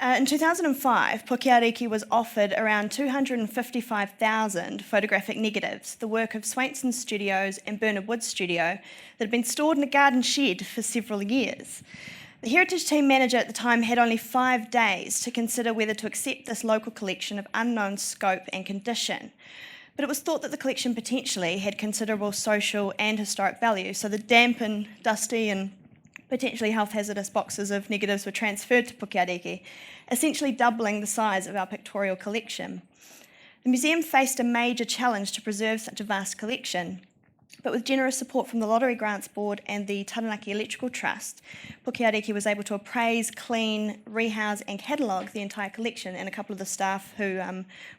In 2005, Pukeariki was offered around 255,000 photographic negatives, the work of Swainson Studios and Bernard Wood's studio, that had been stored in a garden shed for several years. The heritage team manager at the time had only 5 days to consider whether to accept this local collection of unknown scope and condition. But it was thought that the collection potentially had considerable social and historic value, so the damp and dusty and potentially health hazardous boxes of negatives were transferred to Pukeariki, essentially doubling the size of our pictorial collection. The museum faced a major challenge to preserve such a vast collection, but with generous support from the Lottery Grants Board and the Taranaki Electrical Trust, Pukeariki was able to appraise, clean, rehouse and catalogue the entire collection, and a couple of the staff who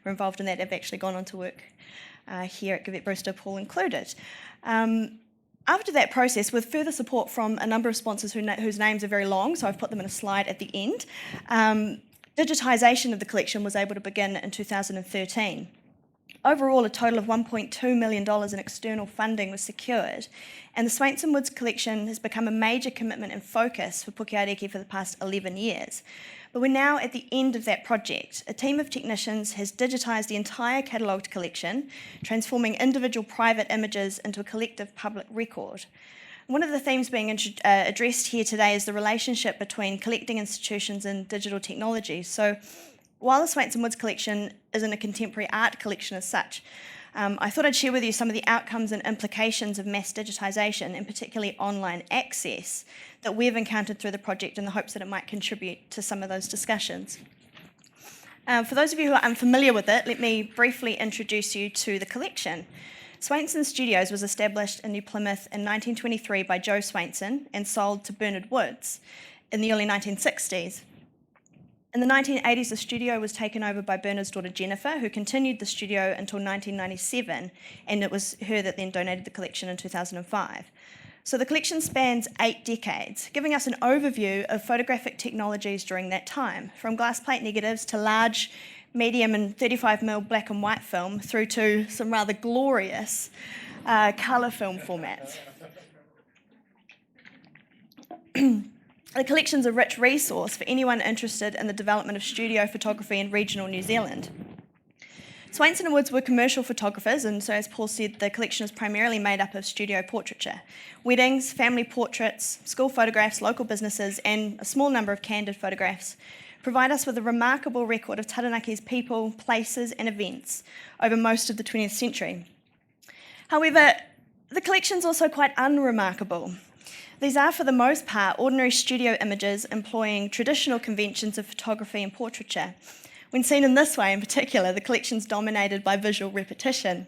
were involved in that have actually gone on to work here at Gavette Brewster, Paul included. After that process, with further support from a number of sponsors whose names are very long, so I've put them in a slide at the end, digitisation of the collection was able to begin in 2013. Overall, a total of $1.2 million in external funding was secured, and the Swainson Woods collection has become a major commitment and focus for Pukeariki for the past 11 years. But we're now at the end of that project. A team of technicians has digitised the entire catalogued collection, transforming individual private images into a collective public record. One of the themes being addressed here today is the relationship between collecting institutions and digital technology. So while the Swainson Woods collection isn't a contemporary art collection as such, I thought I'd share with you some of the outcomes and implications of mass digitisation, and particularly online access, that we've encountered through the project in the hopes that it might contribute to some of those discussions. For those of you who are unfamiliar with it, let me briefly introduce you to the collection. Swainson Studios was established in New Plymouth in 1923 by Joe Swainson and sold to Bernard Woods in the early 1960s. In the 1980s, the studio was taken over by Bernard's daughter Jennifer, who continued the studio until 1997, and it was her that then donated the collection in 2005. So the collection spans 8 decades, giving us an overview of photographic technologies during that time, from glass plate negatives to large, medium and 35mm black and white film, through to some rather glorious colour film formats. The collection's a rich resource for anyone interested in the development of studio photography in regional New Zealand. Swainson and Woods were commercial photographers, and so as Paul said, the collection is primarily made up of studio portraiture. Weddings, family portraits, school photographs, local businesses, and a small number of candid photographs provide us with a remarkable record of Taranaki's people, places, and events over most of the 20th century. However, the collection's also quite unremarkable. These are, for the most part, ordinary studio images employing traditional conventions of photography and portraiture. When seen in this way in particular, the collection's dominated by visual repetition.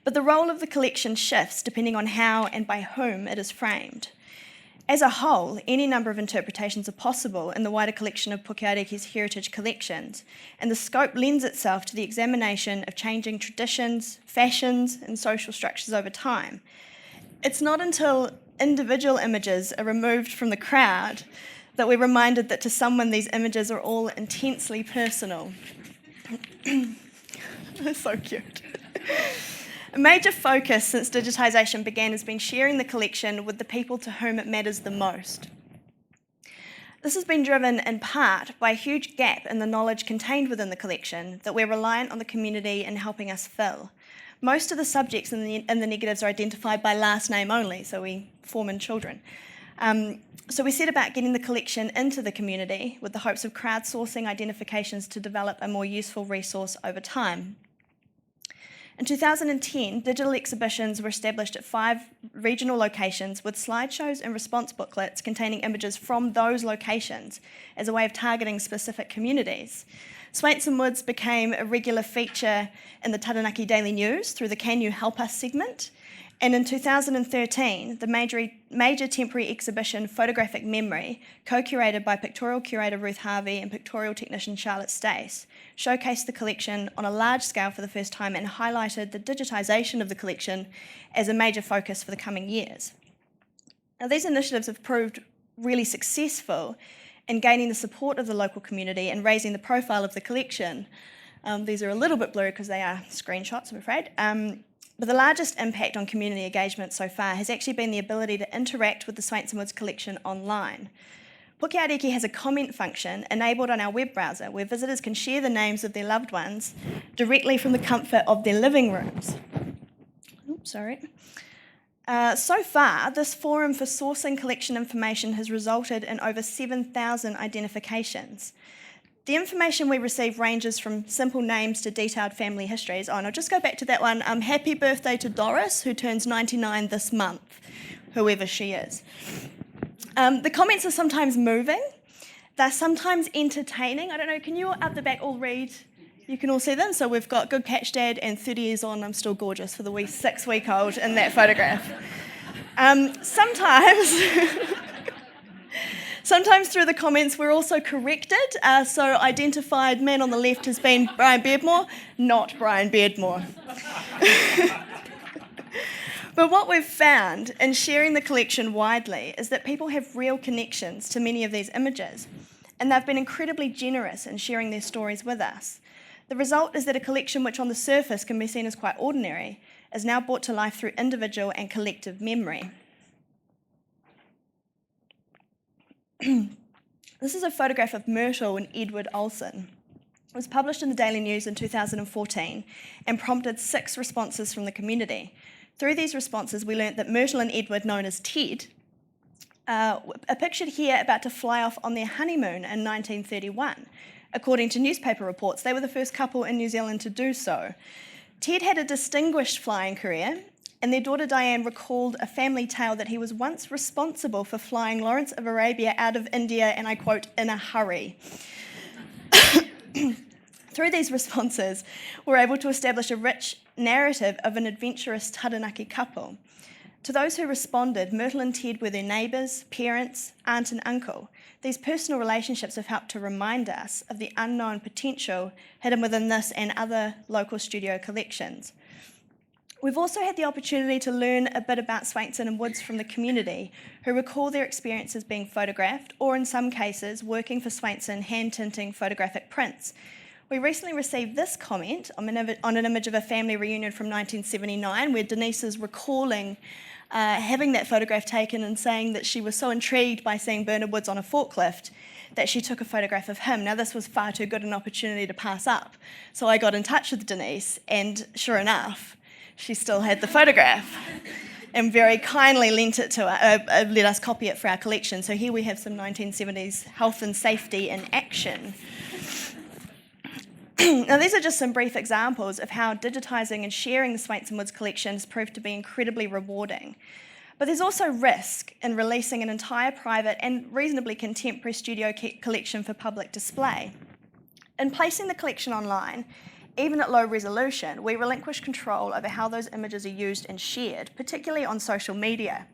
But the role of the collection shifts depending on how and by whom it is framed. As a whole, any number of interpretations are possible in the wider collection of Pukeariki's heritage collections, and the scope lends itself to the examination of changing traditions, fashions, and social structures over time. It's not until individual images are removed from the crowd that we're reminded that to someone these images are all intensely personal. That's so cute. A major focus since digitisation began has been sharing the collection with the people to whom it matters the most. This has been driven in part by a huge gap in the knowledge contained within the collection that we're reliant on the community in helping us fill. Most of the subjects in the negatives are identified by last name only, so we form in children. So we set about getting the collection into the community with the hopes of crowdsourcing identifications to develop a more useful resource over time. In 2010, digital exhibitions were established at 5 regional locations with slideshows and response booklets containing images from those locations as a way of targeting specific communities. Swainson Woods became a regular feature in the Taranaki Daily News through the Can You Help Us segment. And in 2013, the major temporary exhibition Photographic Memory, co-curated by pictorial curator Ruth Harvey and pictorial technician Charlotte Stace, showcased the collection on a large scale for the first time and highlighted the digitisation of the collection as a major focus for the coming years. Now, these initiatives have proved really successful in gaining the support of the local community and raising the profile of the collection. These are a little bit blurry because they are screenshots, I'm afraid. But the largest impact on community engagement so far has actually been the ability to interact with the Swainson Woods collection online. Pukeariki has a comment function enabled on our web browser where visitors can share the names of their loved ones directly from the comfort of their living rooms. So far, this forum for sourcing collection information has resulted in over 7,000 identifications. The information we receive ranges from simple names to detailed family histories. Oh, and I'll just go back to that one. Happy birthday to Doris, who turns 99 this month, whoever she is. The comments are sometimes moving. They're sometimes entertaining. I don't know, can you up the back all read? You can all see them. So we've got Good Catch Dad and 30 years on, I'm still gorgeous for the wee 6-week-old in that photograph. Sometimes through the comments we're also corrected. So identified man on the left has been Brian Beardmore, not Brian Beardmore. But what we've found in sharing the collection widely is that people have real connections to many of these images, and they've been incredibly generous in sharing their stories with us. The result is that a collection which on the surface can be seen as quite ordinary is now brought to life through individual and collective memory. This is a photograph of Myrtle and Edward Olsen. It was published in the Daily News in 2014 and prompted 6 responses from the community. Through these responses, we learnt that Myrtle and Edward, known as Ted, are pictured here about to fly off on their honeymoon in 1931. According to newspaper reports, they were the first couple in New Zealand to do so. Ted had a distinguished flying career, and their daughter Diane recalled a family tale that he was once responsible for flying Lawrence of Arabia out of India, and I quote, in a hurry. Through these responses, we're able to establish a rich narrative of an adventurous Taranaki couple. To those who responded, Myrtle and Ted were their neighbours, parents, aunt and uncle. These personal relationships have helped to remind us of the unknown potential hidden within this and other local studio collections. We've also had the opportunity to learn a bit about Swainson and Woods from the community, who recall their experiences being photographed, or in some cases, working for Swainson hand-tinting photographic prints. We recently received this comment on an image of a family reunion from 1979, where Denise is recalling having that photograph taken and saying that she was so intrigued by seeing Bernard Woods on a forklift that she took a photograph of him. Now, this was far too good an opportunity to pass up. So I got in touch with Denise, and sure enough, she still had the photograph and very kindly lent it to let us copy it for our collection. So here we have some 1970s health and safety in action. Now, these are just some brief examples of how digitising and sharing the Swainson Woods collection has proved to be incredibly rewarding. But there's also risk in releasing an entire private and reasonably contemporary studio collection for public display. In placing the collection online, even at low resolution, we relinquish control over how those images are used and shared, particularly on social media.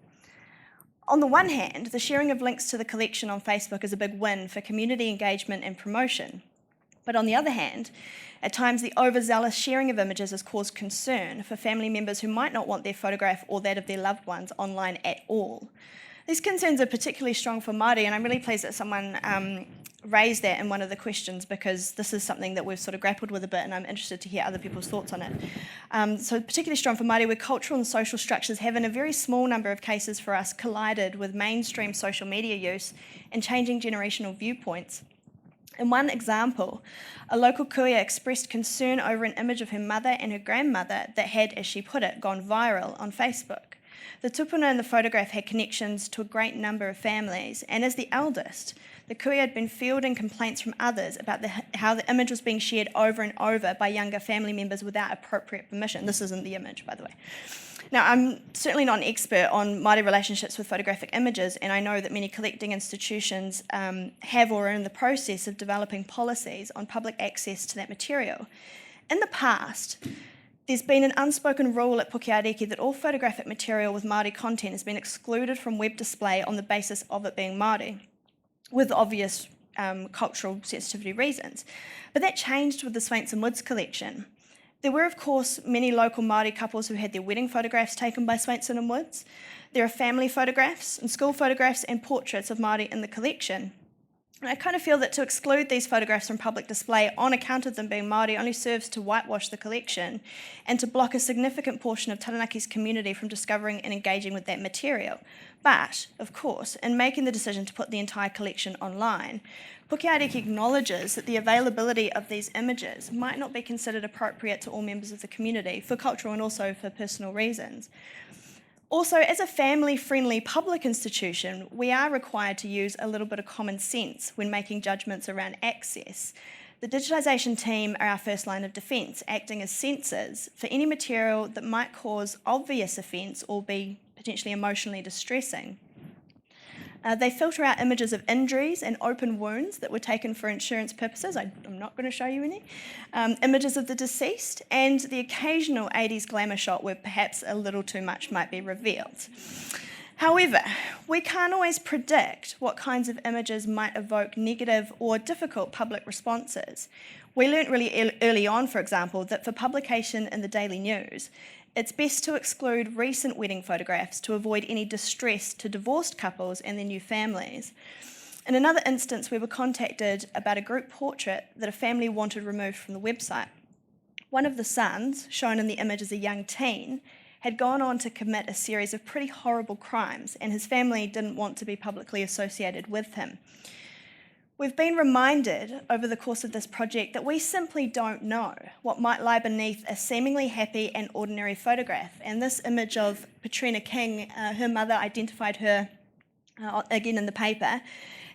On the one hand, the sharing of links to the collection on Facebook is a big win for community engagement and promotion. But on the other hand, at times the overzealous sharing of images has caused concern for family members who might not want their photograph or that of their loved ones online at all. These concerns are particularly strong for Māori, and I'm really pleased that someone raised that in one of the questions, because this is something that we've sort of grappled with a bit, and I'm interested to hear other people's thoughts on it. So particularly strong for Māori, where cultural and social structures have in a very small number of cases for us collided with mainstream social media use and changing generational viewpoints. In one example, a local kuia expressed concern over an image of her mother and her grandmother that had, as she put it, gone viral on Facebook. The tupuna in the photograph had connections to a great number of families, and as the eldest, the kuia had been fielding complaints from others about how the image was being shared over and over by younger family members without appropriate permission. This isn't the image, by the way. Now, I'm certainly not an expert on Māori relationships with photographic images, and I know that many collecting institutions have or are in the process of developing policies on public access to that material. In the past, there's been an unspoken rule at Pukeariki that all photographic material with Māori content has been excluded from web display on the basis of it being Māori, with obvious cultural sensitivity reasons. But that changed with the Swainson Woods collection. There were, of course, many local Māori couples who had their wedding photographs taken by Swainson and Woods. There are family photographs and school photographs and portraits of Māori in the collection. And I kind of feel that to exclude these photographs from public display on account of them being Māori only serves to whitewash the collection and to block a significant portion of Taranaki's community from discovering and engaging with that material. But, of course, in making the decision to put the entire collection online, Pukeariki acknowledges that the availability of these images might not be considered appropriate to all members of the community for cultural and also for personal reasons. Also, as a family-friendly public institution, we are required to use a little bit of common sense when making judgments around access. The digitisation team are our first line of defence, acting as censors for any material that might cause obvious offence or be potentially emotionally distressing. They filter out images of injuries and open wounds that were taken for insurance purposes. I'm not going to show you any. Images of the deceased and the occasional 80s glamour shot where perhaps a little too much might be revealed. However, we can't always predict what kinds of images might evoke negative or difficult public responses. We learnt really early on, for example, that for publication in the Daily News, it's best to exclude recent wedding photographs to avoid any distress to divorced couples and their new families. In another instance, we were contacted about a group portrait that a family wanted removed from the website. One of the sons, shown in the image as a young teen, had gone on to commit a series of pretty horrible crimes, and his family didn't want to be publicly associated with him. We've been reminded over the course of this project that we simply don't know what might lie beneath a seemingly happy and ordinary photograph. And this image of Patrina King, her mother identified her again in the paper,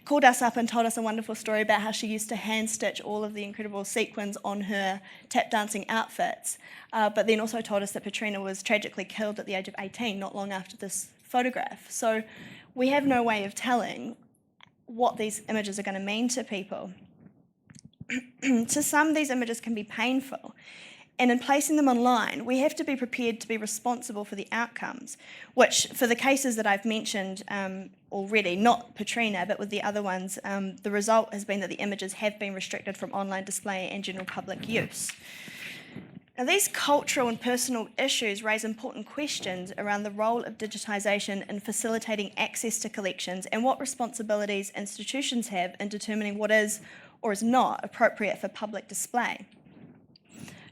called us up and told us a wonderful story about how she used to hand stitch all of the incredible sequins on her tap dancing outfits, but then also told us that Patrina was tragically killed at the age of 18, not long after this photograph. So we have no way of telling what these images are going to mean to people. To some, these images can be painful, and in placing them online, we have to be prepared to be responsible for the outcomes, which, for the cases that I've mentioned already, not Patrina, but with the other ones, the result has been that the images have been restricted from online display and general public use. Now, these cultural and personal issues raise important questions around the role of digitisation in facilitating access to collections and what responsibilities institutions have in determining what is or is not appropriate for public display.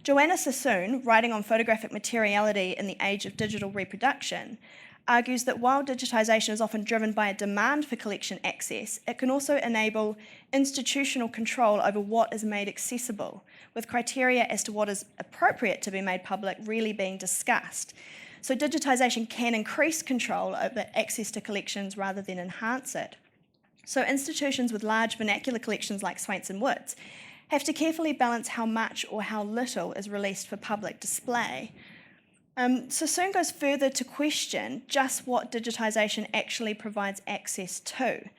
Joanna Sassoon, writing on photographic materiality in the age of digital reproduction, argues that while digitisation is often driven by a demand for collection access, it can also enable institutional control over what is made accessible, with criteria as to what is appropriate to be made public really being discussed. So digitisation can increase control over access to collections rather than enhance it. So institutions with large vernacular collections like Swainson Woods have to carefully balance how much or how little is released for public display. Sassoon goes further to question just what digitisation actually provides access to.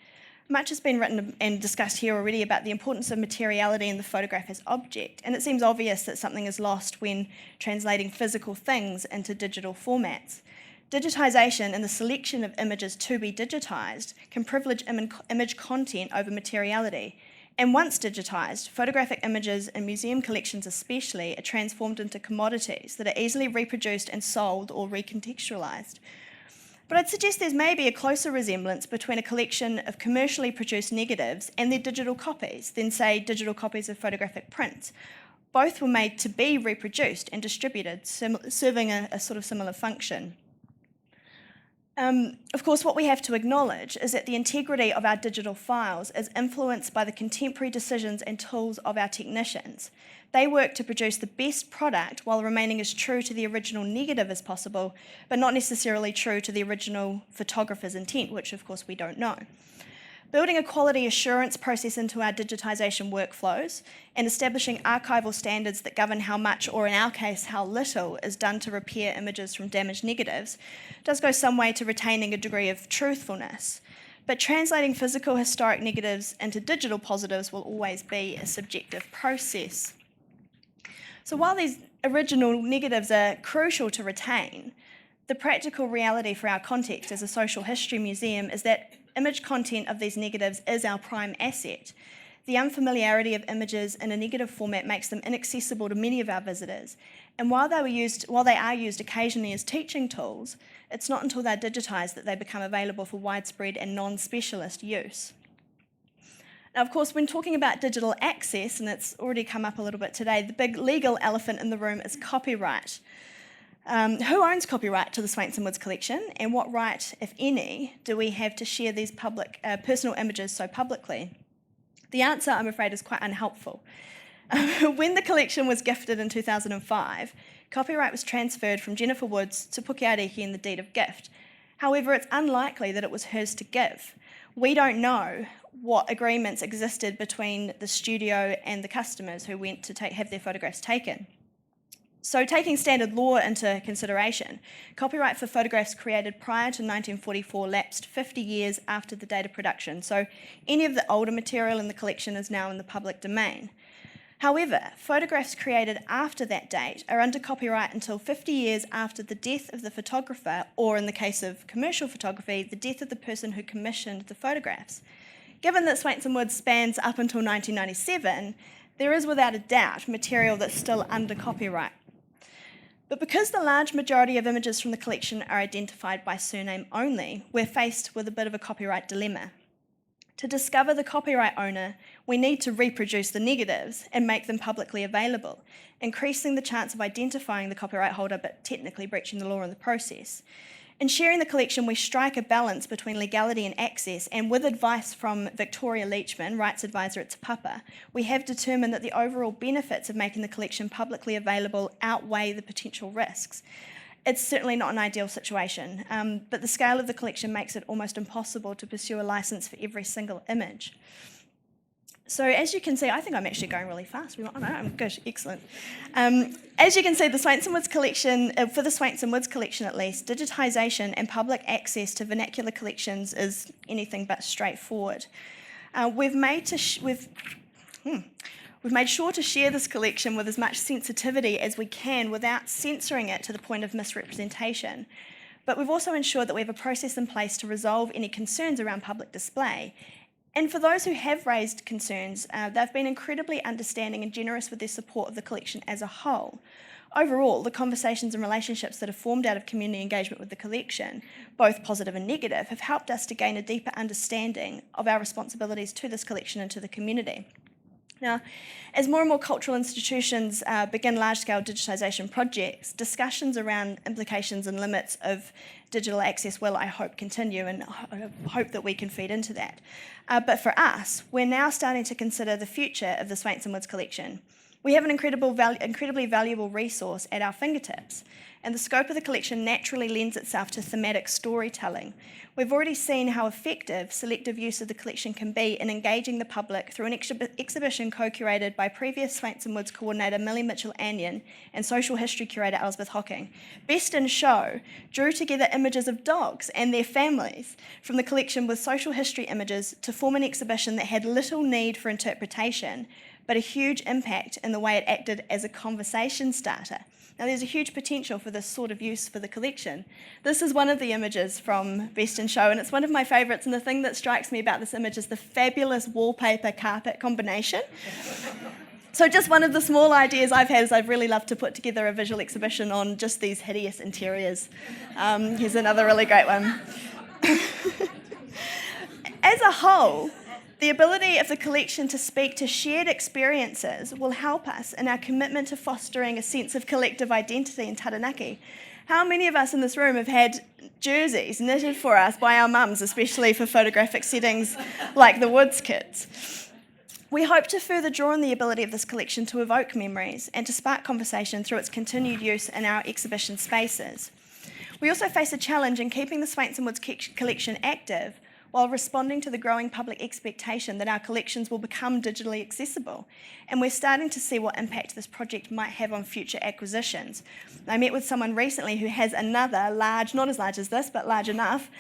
Much has been written and discussed here already about the importance of materiality in the photograph as object, and it seems obvious that something is lost when translating physical things into digital formats. Digitisation and the selection of images to be digitised can privilege image content over materiality. And once digitised, photographic images in museum collections especially are transformed into commodities that are easily reproduced and sold or recontextualised. But I'd suggest there's maybe a closer resemblance between a collection of commercially produced negatives and their digital copies than, say, digital copies of photographic prints. Both were made to be reproduced and distributed, serving a sort of similar function. Of course, what we have to acknowledge is that the integrity of our digital files is influenced by the contemporary decisions and tools of our technicians. They work to produce the best product while remaining as true to the original negative as possible, but not necessarily true to the original photographer's intent, which of course we don't know. Building a quality assurance process into our digitisation workflows and establishing archival standards that govern how much, or in our case, how little, is done to repair images from damaged negatives does go some way to retaining a degree of truthfulness. But translating physical historic negatives into digital positives will always be a subjective process. So while these original negatives are crucial to retain, the practical reality for our context as a social history museum is that image content of these negatives is our prime asset. The unfamiliarity of images in a negative format makes them inaccessible to many of our visitors. And while they are used occasionally as teaching tools, it's not until they're digitised that they become available for widespread and non-specialist use. Now, of course, when talking about digital access, and it's already come up a little bit today, the big legal elephant in the room is copyright. Who owns copyright to the Swainson Woods collection, and what right, if any, do we have to share these personal images so publicly? The answer, I'm afraid, is quite unhelpful. When the collection was gifted in 2005, copyright was transferred from Jennifer Woods to Puke Ariki in the deed of gift. However, it's unlikely that it was hers to give. We don't know what agreements existed between the studio and the customers who went to have their photographs taken. So taking standard law into consideration, copyright for photographs created prior to 1944 lapsed 50 years after the date of production, so any of the older material in the collection is now in the public domain. However, photographs created after that date are under copyright until 50 years after the death of the photographer, or in the case of commercial photography, the death of the person who commissioned the photographs. Given that Swainson Woods spans up until 1997, there is without a doubt material that's still under copyright. But because the large majority of images from the collection are identified by surname only, we're faced with a bit of a copyright dilemma. To discover the copyright owner, we need to reproduce the negatives and make them publicly available, increasing the chance of identifying the copyright holder but technically breaching the law in the process. In sharing the collection, we strike a balance between legality and access, and with advice from Victoria Leachman, rights advisor at Te Papa, we have determined that the overall benefits of making the collection publicly available outweigh the potential risks. It's certainly not an ideal situation, but the scale of the collection makes it almost impossible to pursue a license for every single image. So as you can see, I think I'm actually going really fast. Oh no, I'm good, excellent. As you can see, the Swainson Woods collection, for the Swainson Woods collection at least, digitisation and public access to vernacular collections is anything but straightforward. We've made sure to share this collection with as much sensitivity as we can without censoring it to the point of misrepresentation. But we've also ensured that we have a process in place to resolve any concerns around public display. And for those who have raised concerns, they've been incredibly understanding and generous with their support of the collection as a whole. Overall, the conversations and relationships that have formed out of community engagement with the collection, both positive and negative, have helped us to gain a deeper understanding of our responsibilities to this collection and to the community. Now, as more and more cultural institutions begin large-scale digitisation projects, discussions around implications and limits of digital access will, I hope, continue, and I hope that we can feed into that. But for us, we're now starting to consider the future of the Swainson Woods collection. We have an incredibly valuable resource at our fingertips, and the scope of the collection naturally lends itself to thematic storytelling. We've already seen how effective selective use of the collection can be in engaging the public through an exhibition co-curated by previous Swainson Woods coordinator Millie Mitchell-Anion and social history curator Elizabeth Hocking. Best in Show drew together images of dogs and their families from the collection with social history images to form an exhibition that had little need for interpretation, but a huge impact in the way it acted as a conversation starter. Now, there's a huge potential for this sort of use for the collection. This is one of the images from Best in Show, and it's one of my favourites, and the thing that strikes me about this image is the fabulous wallpaper-carpet combination. So just one of the small ideas I've had is I'd really love to put together a visual exhibition on just these hideous interiors. Here's another really great one. As a whole, the ability of the collection to speak to shared experiences will help us in our commitment to fostering a sense of collective identity in Taranaki. How many of us in this room have had jerseys knitted for us by our mums, especially for photographic settings like the Woods Kids? We hope to further draw on the ability of this collection to evoke memories and to spark conversation through its continued use in our exhibition spaces. We also face a challenge in keeping the Swainson Woods collection active while responding to the growing public expectation that our collections will become digitally accessible. And we're starting to see what impact this project might have on future acquisitions. I met with someone recently who has another large, not as large as this, but large enough,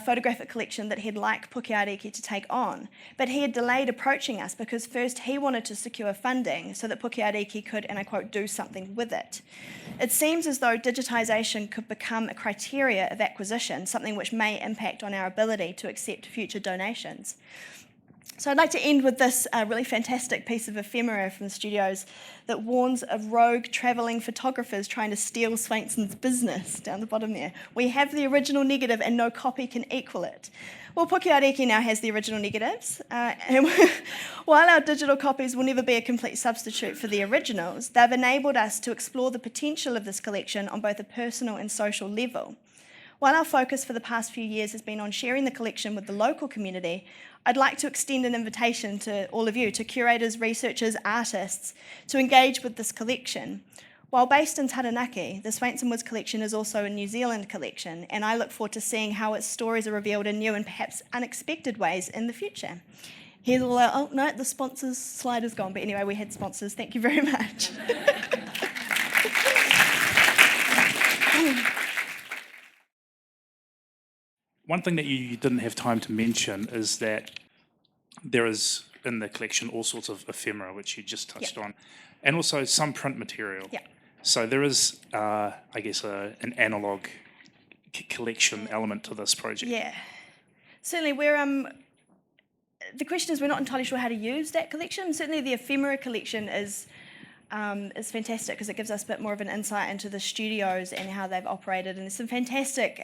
photographic collection that he'd like Puke Ariki to take on. But he had delayed approaching us because first he wanted to secure funding so that Puke Ariki could, and I quote, do something with it. It seems as though digitisation could become a criteria of acquisition, something which may impact on our ability to accept future donations. So I'd like to end with this really fantastic piece of ephemera from the studios that warns of rogue travelling photographers trying to steal Swainson's business, down the bottom there. We have the original negative and no copy can equal it. Well, Puke Ariki now has the original negatives, and while our digital copies will never be a complete substitute for the originals, they've enabled us to explore the potential of this collection on both a personal and social level. While our focus for the past few years has been on sharing the collection with the local community, I'd like to extend an invitation to all of you, to curators, researchers, artists, to engage with this collection. While based in Taranaki, the Swainson Woods collection is also a New Zealand collection, and I look forward to seeing how its stories are revealed in new and perhaps unexpected ways in the future. Here's all our, oh no, the sponsors slide is gone, but anyway, we had sponsors. Thank you very much. One thing that you didn't have time to mention is that there is in the collection all sorts of ephemera, which you just touched on, and also some print material. Yeah. So there is, I guess, an analogue collection element to this project. Yeah. Certainly, we're the question is we're not entirely sure how to use that collection. Certainly the ephemera collection is fantastic because it gives us a bit more of an insight into the studios and how they've operated. And there's some fantastic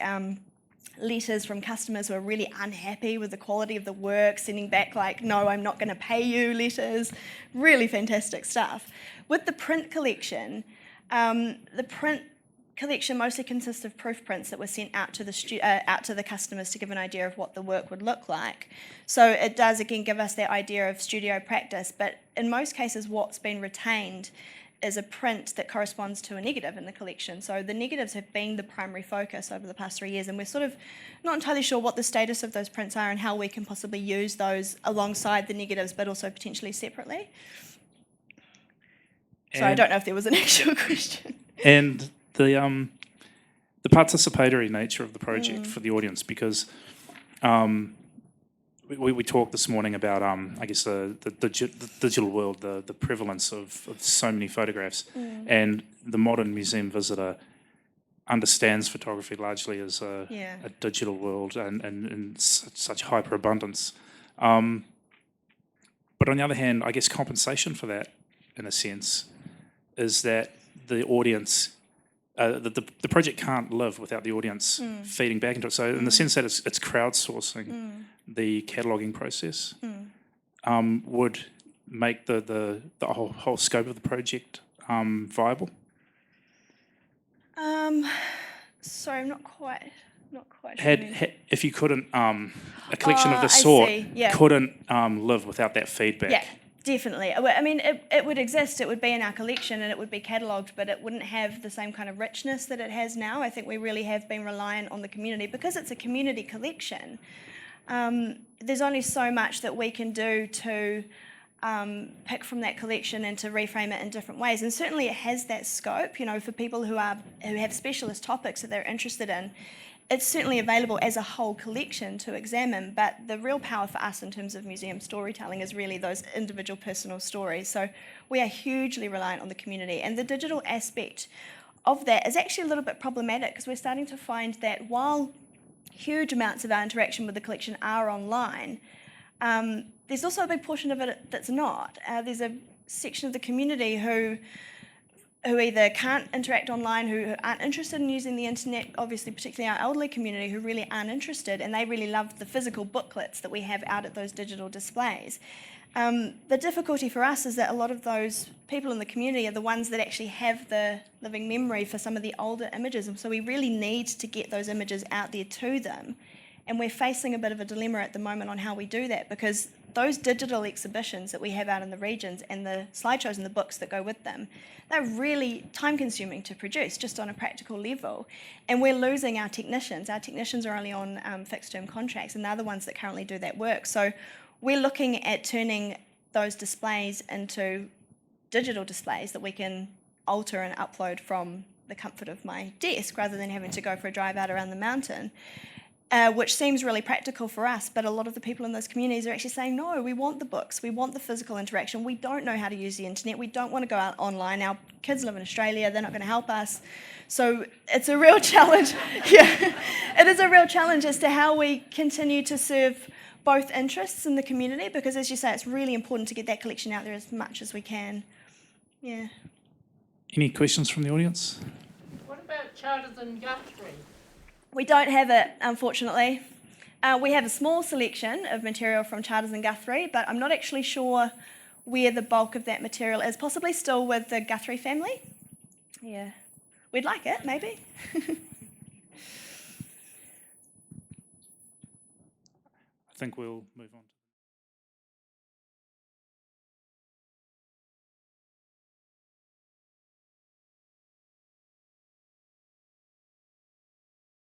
letters from customers who are really unhappy with the quality of the work, sending back like, no, I'm not going to pay you letters. Really fantastic stuff. With the print collection mostly consists of proof prints that were sent out to the customers to give an idea of what the work would look like. So it does again give us that idea of studio practice, but in most cases what's been retained is a print that corresponds to a negative in the collection. So the negatives have been the primary focus over the past 3 years, and we're sort of not entirely sure what the status of those prints are and how we can possibly use those alongside the negatives, but also potentially separately. So I don't know if there was an actual question. And the participatory nature of the project for the audience, because we talked this morning about, I guess, the digital world, the prevalence of so many photographs, and the modern museum visitor understands photography largely as a digital world and in such hyperabundance. But on the other hand, I guess compensation for that, in a sense, is that the audience, the project can't live without the audience feeding back into it. So in the sense that it's crowdsourcing the cataloguing process, would make the whole scope of the project viable? Sorry, I'm not quite If you couldn't, a collection of this sort couldn't live without that feedback. Yeah, definitely. I mean, it would exist, it would be in our collection and it would be catalogued, but it wouldn't have the same kind of richness that it has now. I think we really have been reliant on the community. Because it's a community collection, there's only so much that we can do to pick from that collection and to reframe it in different ways. And certainly it has that scope, you know, for people who have specialist topics that they're interested in. It's certainly available as a whole collection to examine, but the real power for us in terms of museum storytelling is really those individual personal stories. So we are hugely reliant on the community, and the digital aspect of that is actually a little bit problematic because we're starting to find that while huge amounts of our interaction with the collection are online, there's also a big portion of it that's not. There's a section of the community who either can't interact online, who aren't interested in using the internet, obviously particularly our elderly community who really aren't interested, and they really love the physical booklets that we have out at those digital displays. The difficulty for us is that a lot of those people in the community are the ones that actually have the living memory for some of the older images, and so we really need to get those images out there to them. And we're facing a bit of a dilemma at the moment on how we do that, because those digital exhibitions that we have out in the regions and the slideshows and the books that go with them, they're really time-consuming to produce, just on a practical level. And we're losing our technicians. Our technicians are only on fixed-term contracts, and they're the ones that currently do that work. So we're looking at turning those displays into digital displays that we can alter and upload from the comfort of my desk rather than having to go for a drive out around the mountain. Which seems really practical for us, but a lot of the people in those communities are actually saying, no, we want the books, we want the physical interaction, we don't know how to use the internet, we don't want to go out online, our kids live in Australia, they're not going to help us. So it's a real challenge. Yeah, it is a real challenge as to how we continue to serve both interests in the community, because as you say, it's really important to get that collection out there as much as we can. Yeah. Any questions from the audience? What about Charters and Guthrie? We don't have it, unfortunately. We have a small selection of material from Charters and Guthrie, but I'm not actually sure where the bulk of that material is, possibly still with the Guthrie family. Yeah. We'd like it, maybe. I think we'll move on.